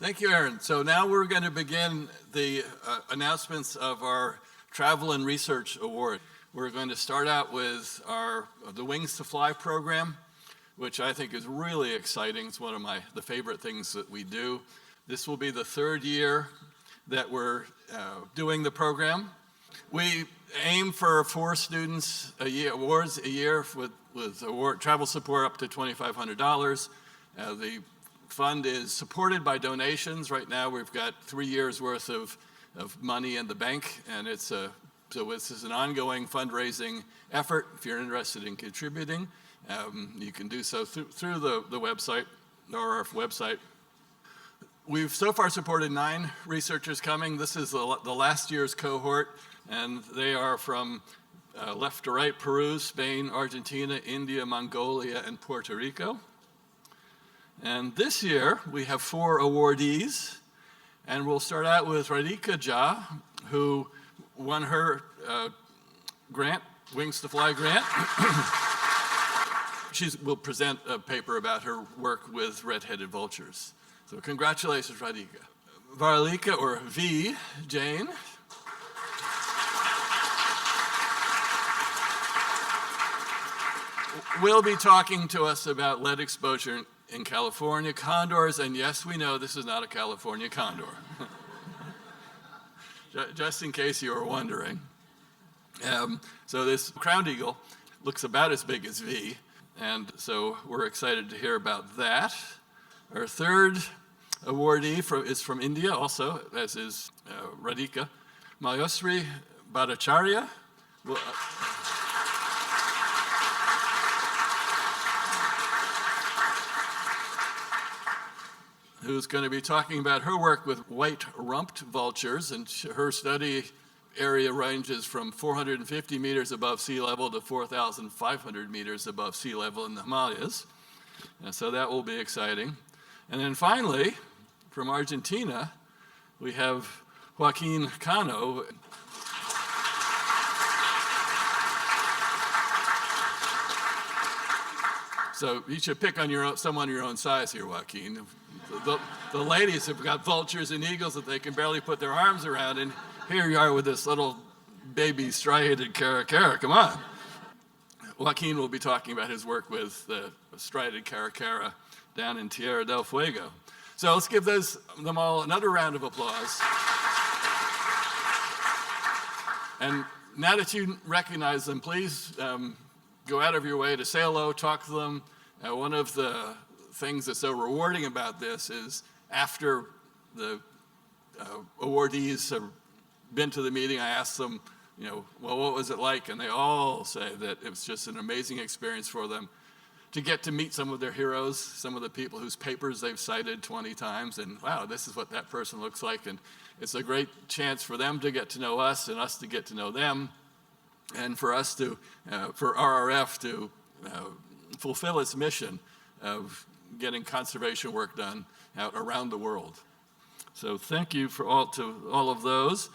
Thank you, Aaron. So now we're going to begin the announcements of our Travel and Research Award. We're going to start out with the Wings to Fly program, which I think is really exciting. It's one of the favorite things that we do. This will be the third year that we're doing the program. We aim for 4 students a year, awards a year with award travel support up to $2,500. The fund is supported by donations. Right now we've got 3 years worth of money in the bank, and so this is an ongoing fundraising effort. If you're interested in contributing, you can do so through the website or our website. We've so far supported 9 researchers coming. This is the last year's cohort, and they are from left to right: Peru, Spain, Argentina, India, Mongolia, and Puerto Rico. And this year, we have 4 awardees, and we'll start out with Radhika Jha, who won her grant, Wings to Fly grant. She will present a paper about her work with red-headed vultures. So congratulations, Radhika. Varalika, or V, Jane. Will be talking to us about lead exposure in California condors, and yes, we know this is not a California condor. Just in case you were wondering. So this crowned eagle looks about as big as V, and so we're excited to hear about that. Our third awardee is from India also, as is Radhika. Mayusri Bhattacharya. Who's going to be talking about her work with white-rumped vultures, and her study area ranges from 450 meters above sea level to 4,500 meters above sea level in the Himalayas. And so that will be exciting. And then finally, from Argentina, we have Joaquin Cano. So you should pick on someone your own size here, Joaquin. The ladies have got vultures and eagles that they can barely put their arms around, and here you are with this little baby striated caracara. Come on. Joaquin will be talking about his work with the striated caracara down in Tierra del Fuego. So let's give them all another round of applause. And now that you recognize them, please go out of your way to say hello, talk to them. One of the things that's so rewarding about this is after the awardees have been to the meeting, I asked them, well, what was it like? And they all say that it was just an amazing experience for them to get to meet some of their heroes, some of the people whose papers they've cited 20 times, and wow, this is what that person looks like. And it's a great chance for them to get to know us and us to get to know them, and for us to, for RRF to fulfill its mission of getting conservation work done out around the world. So thank you to all of those.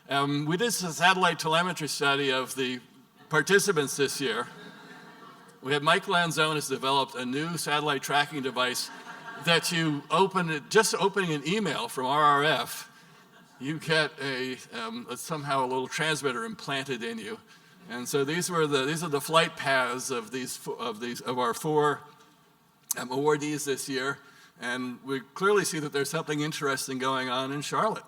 We did a satellite telemetry study of the participants this year. We have Mike Lanzone has developed a new satellite tracking device that you just opening an email from RRF, you get somehow a little transmitter implanted in you. And so these are the flight paths of our 4 awardees this year, and we clearly see that there's something interesting going on in Charlotte.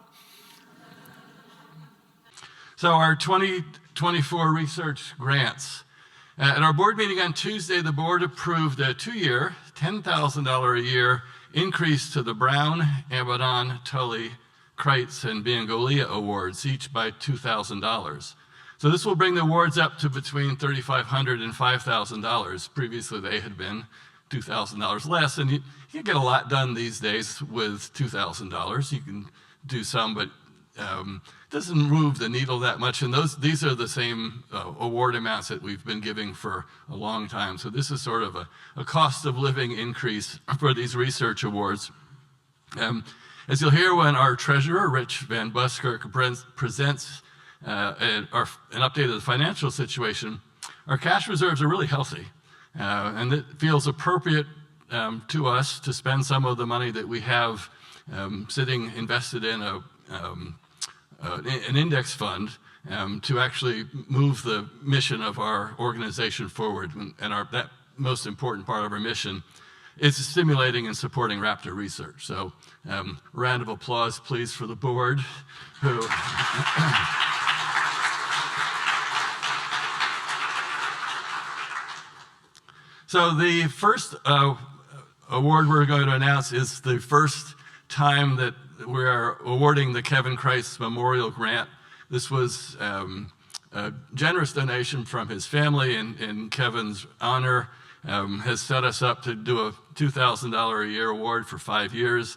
So our 2024 research grants. At our board meeting on Tuesday, the board approved a 2-year, $10,000 a year increase to the Brown, Abaddon, Tully, Kreitz, and Bengolia awards, each by $2,000. So this will bring the awards up to between $3,500 and $5,000. Previously, they had been $2,000 less, and you get a lot done these days with $2,000. You can do some, but it doesn't move the needle that much, and these are the same award amounts that we've been giving for a long time. So this is sort of a cost of living increase for these research awards. As you'll hear when our treasurer, Rich Van Buskirk, presents an update of the financial situation, our cash reserves are really healthy. And it feels appropriate to us to spend some of the money that we have sitting invested in an index fund to actually move the mission of our organization forward. And that most important part of our mission is stimulating and supporting Raptor research. So round of applause, please, for the board. Who So the first award we're going to announce is the first time that we are awarding the Kevin Christ Memorial Grant. This was a generous donation from his family in Kevin's honor. Has set us up to do a $2,000 a year award for 5 years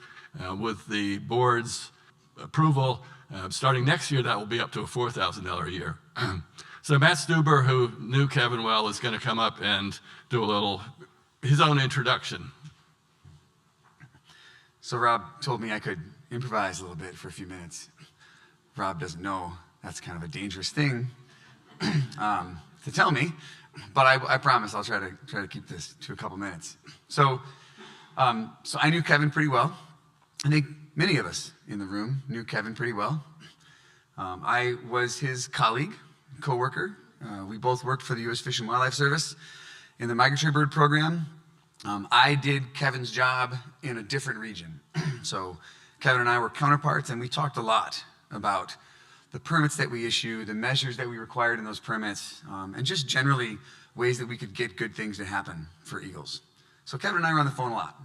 with the board's approval. Starting next year, that will be up to a $4,000 a year. So Matt Stuber, who knew Kevin well, is going to come up and do his own introduction. So Rob told me I could improvise a little bit for a few minutes. Rob doesn't know that's kind of a dangerous thing to tell me, but I promise I'll try to keep this to a couple minutes. So I knew Kevin pretty well. I think many of us in the room knew Kevin pretty well. I was his colleague, co-worker. We both worked for the U.S. Fish and Wildlife Service in the migratory bird program. I did Kevin's job in a different region. So Kevin and I were counterparts, and we talked a lot about the permits that we issue, the measures that we required in those permits, and just generally ways that we could get good things to happen for eagles. So Kevin and I were on the phone a lot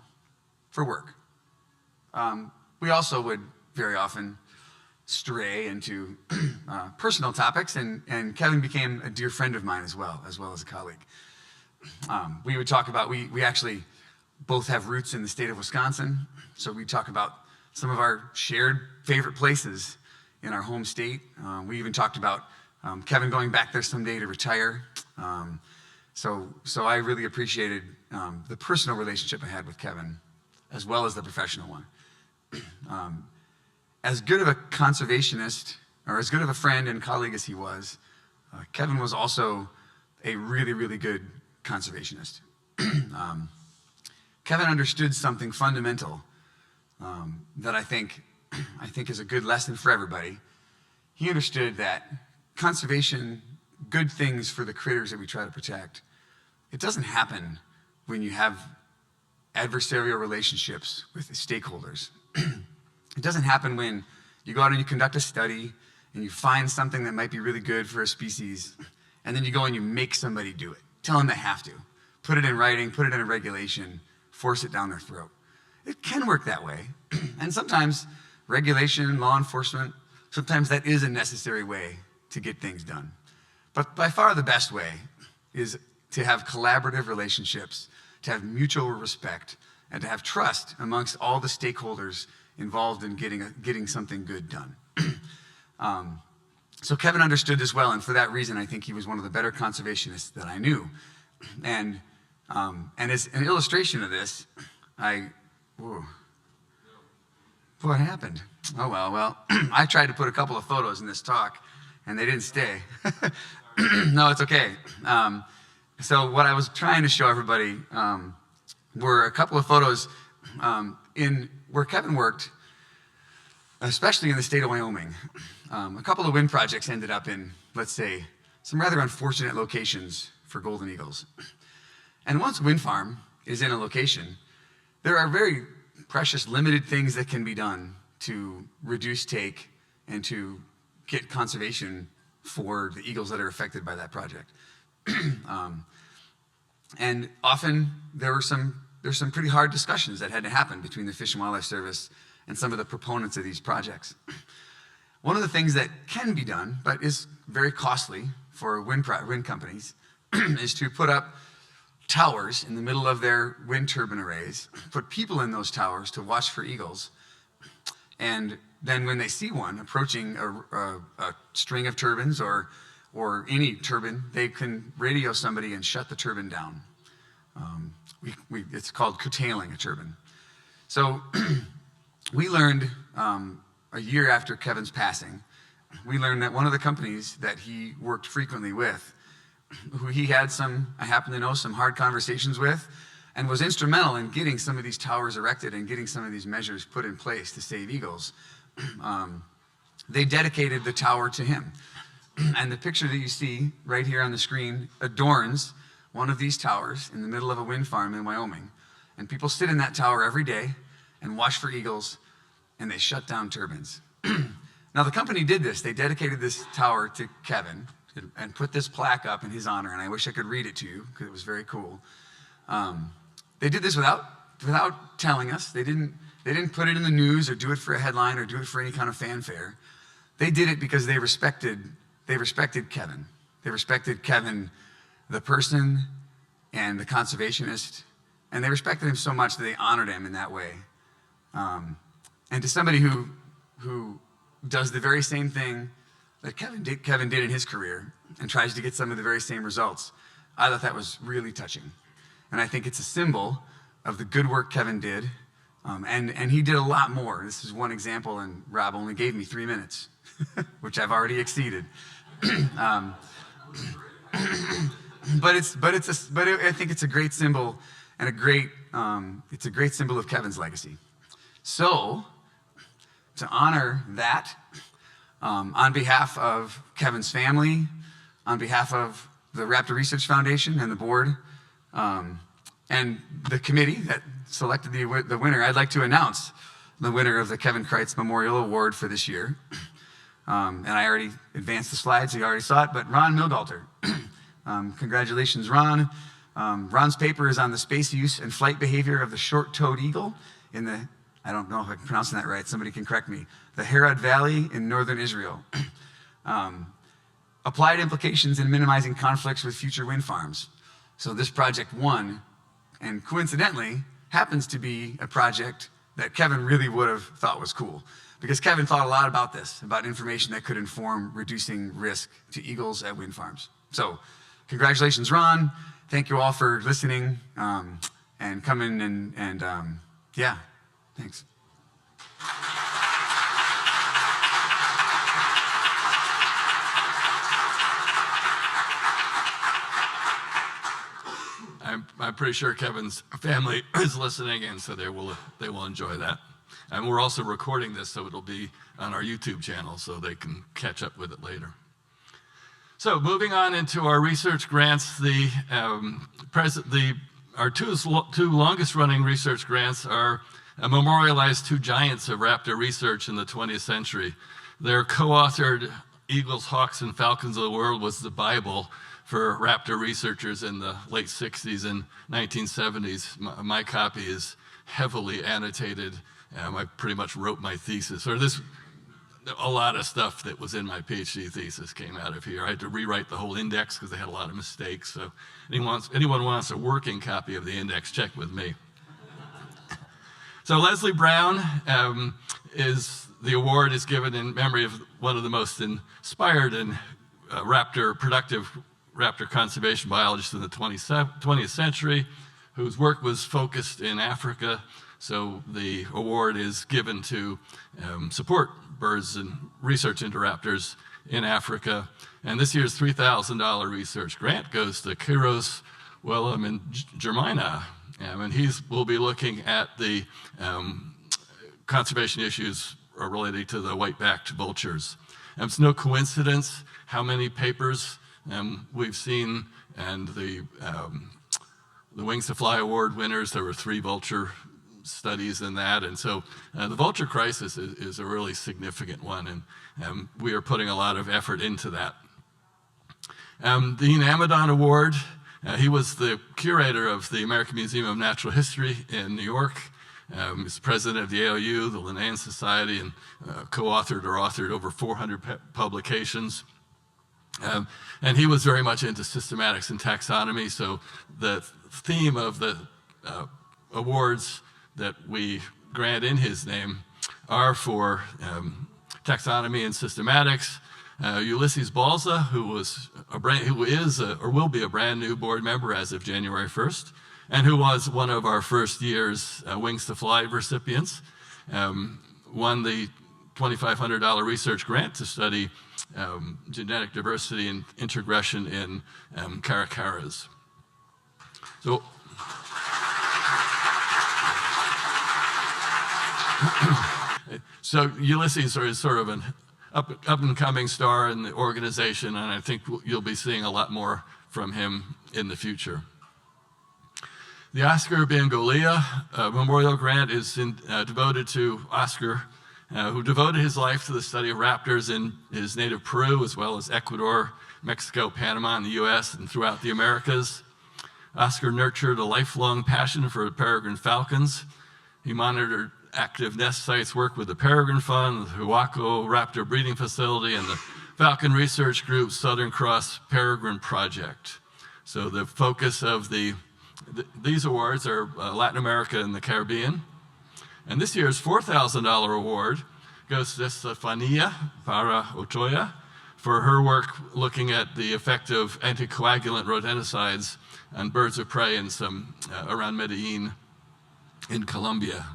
for work. We also would very often stray into personal topics, and Kevin became a dear friend of mine as well as a colleague. We would talk about, we actually both have roots in the state of Wisconsin, so we talk about some of our shared favorite places in our home state. We even talked about Kevin going back there someday to retire. So I really appreciated the personal relationship I had with Kevin, as well as the professional one. As good of a conservationist, or as good of a friend and colleague as he was, Kevin was also a really, really good conservationist. Kevin understood something fundamental that I think is a good lesson for everybody. He understood that conservation, good things for the critters that we try to protect, it doesn't happen when you have adversarial relationships with the stakeholders. It doesn't happen when you go out and you conduct a study and you find something that might be really good for a species, and then you go and you make somebody do it. Tell them they have to. Put it in writing, put it in a regulation, force it down their throat. It can work that way. And sometimes regulation, law enforcement, sometimes that is a necessary way to get things done. But by far the best way is to have collaborative relationships, to have mutual respect, and to have trust amongst all the stakeholders involved in getting something good done. So Kevin understood this well, and for that reason, I think he was one of the better conservationists that I knew. And as an illustration of this, what happened? Oh, well, I tried to put a couple of photos in this talk, and they didn't stay. No, it's okay. So what I was trying to show everybody were a couple of photos in where Kevin worked, especially in the state of Wyoming. A couple of wind projects ended up in, let's say, some rather unfortunate locations for golden eagles. And once a wind farm is in a location, there are very precious limited things that can be done to reduce take and to get conservation for the eagles that are affected by that project. And often there's some pretty hard discussions that had to happen between the Fish and Wildlife Service and some of the proponents of these projects. One of the things that can be done, but is very costly for wind companies, is to put up towers in the middle of their wind turbine arrays, put people in those towers to watch for eagles, and then when they see one approaching a string of turbines or any turbine, they can radio somebody and shut the turbine down. It's called curtailing a turbine. So we learned a year after Kevin's passing, we learned that one of the companies that he worked frequently with, who he had I happen to know, some hard conversations with, and was instrumental in getting some of these towers erected and getting some of these measures put in place to save eagles. They dedicated the tower to him. And the picture that you see right here on the screen adorns one of these towers in the middle of a wind farm in Wyoming. And people sit in that tower every day and watch for eagles, and they shut down turbines. Now, the company did this. They dedicated this tower to Kevin and put this plaque up in his honor, and I wish I could read it to you because it was very cool. They did this without telling us. They didn't put it in the news or do it for a headline or do it for any kind of fanfare. They did it because they respected Kevin. They respected Kevin, the person and the conservationist, and they respected him so much that they honored him in that way. And to somebody who does the very same thing that Kevin did in his career and tries to get some of the very same results, I thought that was really touching. And I think it's a symbol of the good work Kevin did. And he did a lot more. This is one example, and Rob only gave me 3 minutes, which I've already exceeded. But I think it's a great symbol and it's a great symbol of Kevin's legacy. So, to honor that, on behalf of Kevin's family, on behalf of the Raptor Research Foundation and the board, and the committee that selected the winner, I'd like to announce the winner of the Kevin Kreitz Memorial Award for this year. And I already advanced the slides, so you already saw it, but Ron Mildalter. Congratulations, Ron. Ron's paper is on the space use and flight behavior of the short-toed eagle in the, I don't know if I'm pronouncing that right, somebody can correct me, the Herod Valley in northern Israel. Applied implications in minimizing conflicts with future wind farms. So this project won, and coincidentally, happens to be a project that Kevin really would have thought was cool. Because Kevin thought a lot about this, about information that could inform reducing risk to eagles at wind farms. So, congratulations, Ron. Thank you all for listening and coming and yeah, thanks. I'm pretty sure Kevin's family is listening, and so they will enjoy that. And we're also recording this, so it'll be on our YouTube channel, so they can catch up with it later. So moving on into our research grants, our two longest-running research grants are memorialized two giants of Raptor research in the 20th century. Their co-authored Eagles, Hawks, and Falcons of the World was the Bible for Raptor researchers in the late 60s and 1970s. My copy is heavily annotated. I pretty much wrote my thesis, a lot of stuff that was in my PhD thesis came out of here. I had to rewrite the whole index because they had a lot of mistakes. So anyone wants a working copy of the index, check with me. So Leslie Brown the award is given in memory of one of the most inspired and productive raptor conservation biologists in the 20th century, whose work was focused in Africa. So the award is given to support birds and research into raptors in Africa. And this year's $3,000 research grant goes to Kairos Willem and Germina. And will be looking at the conservation issues related to the white-backed vultures. It's no coincidence how many papers we've seen, and the Wings to Fly Award winners, there were 3 vulture studies in that, and so the vulture crisis is a really significant one, and we are putting a lot of effort into that. The Dean Amadon Award, he was the curator of the American Museum of Natural History in New York. He's president of the ALU, the Linnean Society, and co-authored or authored over 400 publications. And he was very much into systematics and taxonomy, so the theme of the awards that we grant in his name are for taxonomy and systematics. Ulysses Balza, who is or will be a brand new board member as of January 1st, and who was one of our first year's Wings to Fly recipients, won the $2,500 research grant to study genetic diversity and integration in caracaras. So, So Ulysses is sort of an up-and-coming star in the organization, and I think you'll be seeing a lot more from him in the future. The Oscar Bengolia Memorial Grant is devoted to Oscar, who devoted his life to the study of raptors in his native Peru, as well as Ecuador, Mexico, Panama, and the US, and throughout the Americas. Oscar nurtured a lifelong passion for peregrine falcons. He monitored active nest sites, worked with the Peregrine Fund, the Huaco Raptor Breeding Facility, and the Falcon Research Group's Southern Cross Peregrine Project. So the focus of these awards are Latin America and the Caribbean. And this year's $4,000 award goes to Stefania Para Ochoa for her work looking at the effect of anticoagulant rodenticides on birds of prey in some around Medellin in Colombia.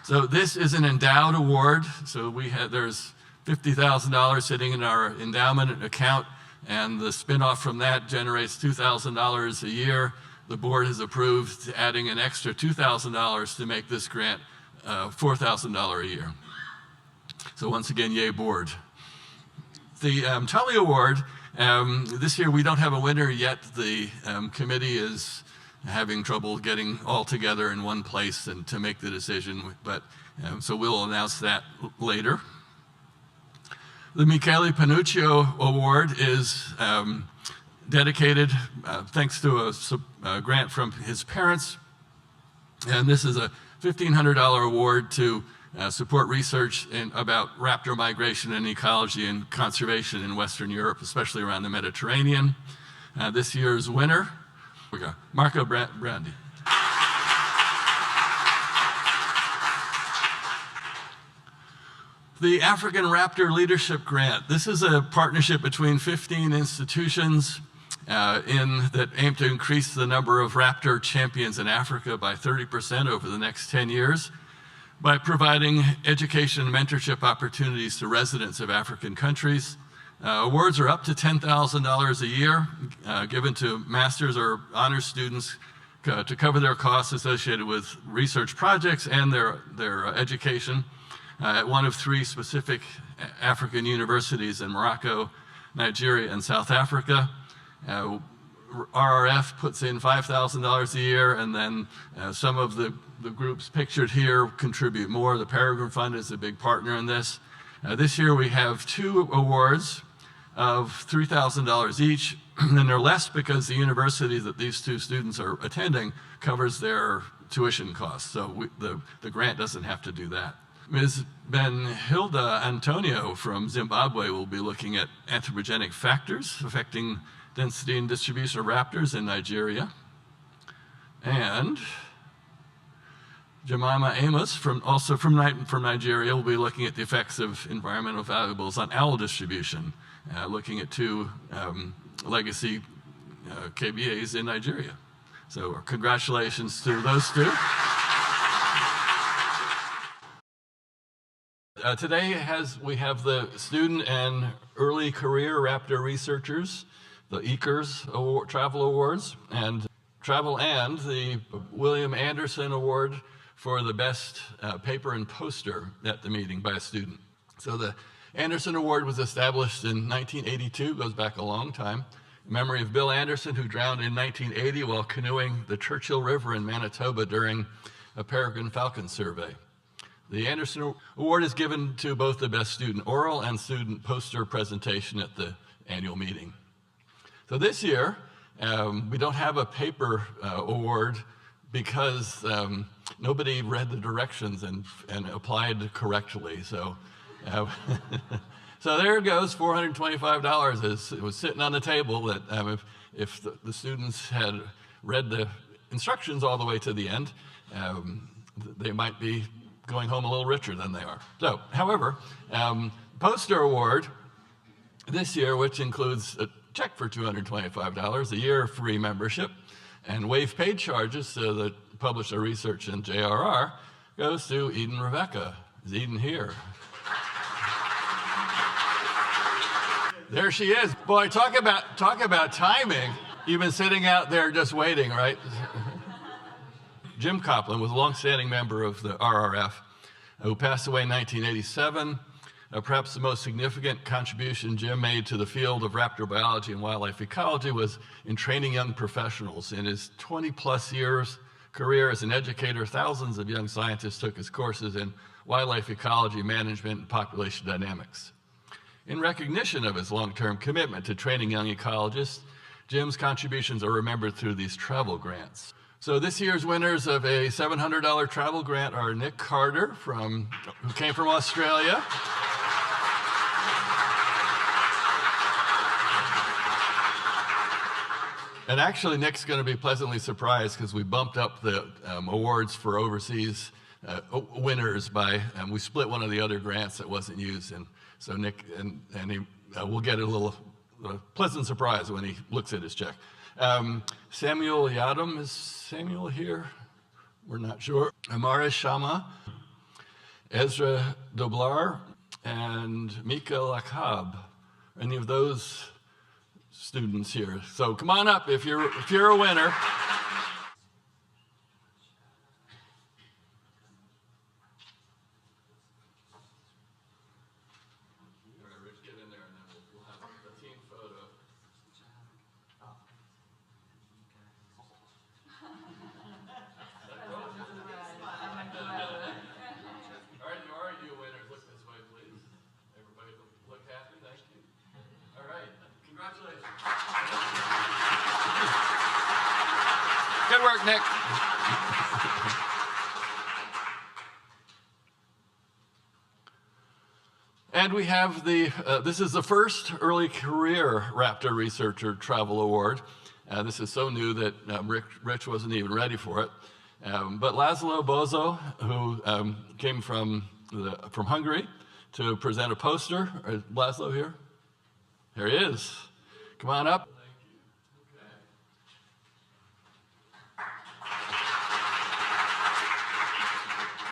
So this is an endowed award. So there's $50,000 sitting in our endowment account, and the spinoff from that generates $2,000 a year. The board has approved adding an extra $2,000 to make this grant $4,000 a year. So once again, yay board. The Tully Award, this year we don't have a winner yet. The committee is having trouble getting all together in one place and to make the decision, but so we'll announce that later. The Michele Panuccio Award is dedicated thanks to a grant from his parents, and this is a $1,500 award to support research about raptor migration and ecology and conservation in Western Europe, especially around the Mediterranean. This year's winner, we got Marco Brandi. The African Raptor Leadership Grant. This is a partnership between 15 institutions that aim to increase the number of raptor champions in Africa by 30% over the next 10 years by providing education and mentorship opportunities to residents of African countries. Awards are up to $10,000 a year, given to master's or honors students to cover their costs associated with research projects and their education at one of 3 specific African universities in Morocco, Nigeria, and South Africa. RRF puts in $5,000 a year, and then some of the groups pictured here contribute more. The Peregrine Fund is a big partner in this. This year we have 2 awards of $3,000 each, and they're less because the university that these 2 students are attending covers their tuition costs, so the grant doesn't have to do that. Ms. Benhilda Antonio from Zimbabwe will be looking at anthropogenic factors affecting density and distribution of raptors in Nigeria. And Jemima Amos, also from Nigeria, will be looking at the effects of environmental valuables on owl distribution, looking at 2 legacy KBAs in Nigeria. So congratulations to those 2. Today we have the Student and Early Career Raptor Researchers, the EAKERS Travel Awards, and the William Anderson Award for the best paper and poster at the meeting by a student. So the Anderson Award was established in 1982, goes back a long time, in memory of Bill Anderson, who drowned in 1980 while canoeing the Churchill River in Manitoba during a peregrine falcon survey. The Anderson Award is given to both the best student oral and student poster presentation at the annual meeting. So this year, we don't have a paper award because nobody read the directions and applied correctly. So, so there it goes, $425. It was sitting on the table that if the students had read the instructions all the way to the end, they might be going home a little richer than they are. So, however, poster award this year, which includes a check for $225, a year free membership, and waive paid charges to the publisher research in JRR, goes to Eden Rebecca. Is Eden here? There she is. Boy, talk about timing. You've been sitting out there just waiting, right? Jim Coplin was a longstanding member of the RRF who passed away in 1987. Perhaps the most significant contribution Jim made to the field of raptor biology and wildlife ecology was in training young professionals. In his 20-plus years career as an educator, thousands of young scientists took his courses in wildlife ecology, management, and population dynamics. In recognition of his long-term commitment to training young ecologists, Jim's contributions are remembered through these travel grants. So this year's winners of a $700 travel grant are Nick Carter, who came from Australia. And actually, Nick's going to be pleasantly surprised because we bumped up the awards for overseas winners by, we split one of the other grants that wasn't used. And so Nick, and he will get a little pleasant surprise when he looks at his check. Samuel Yadam, is Samuel here? We're not sure. Amara Shama, Ezra Doblar, and Mika Lakab. Any of those students here? So come on up if you're a winner. Good work, Nick. And we have this is the first early career Raptor Researcher Travel Award. This is so new that Rich wasn't even ready for it. But Laszlo Bozo, who came from Hungary to present a poster. Is Laszlo here? Here he is. Come on up.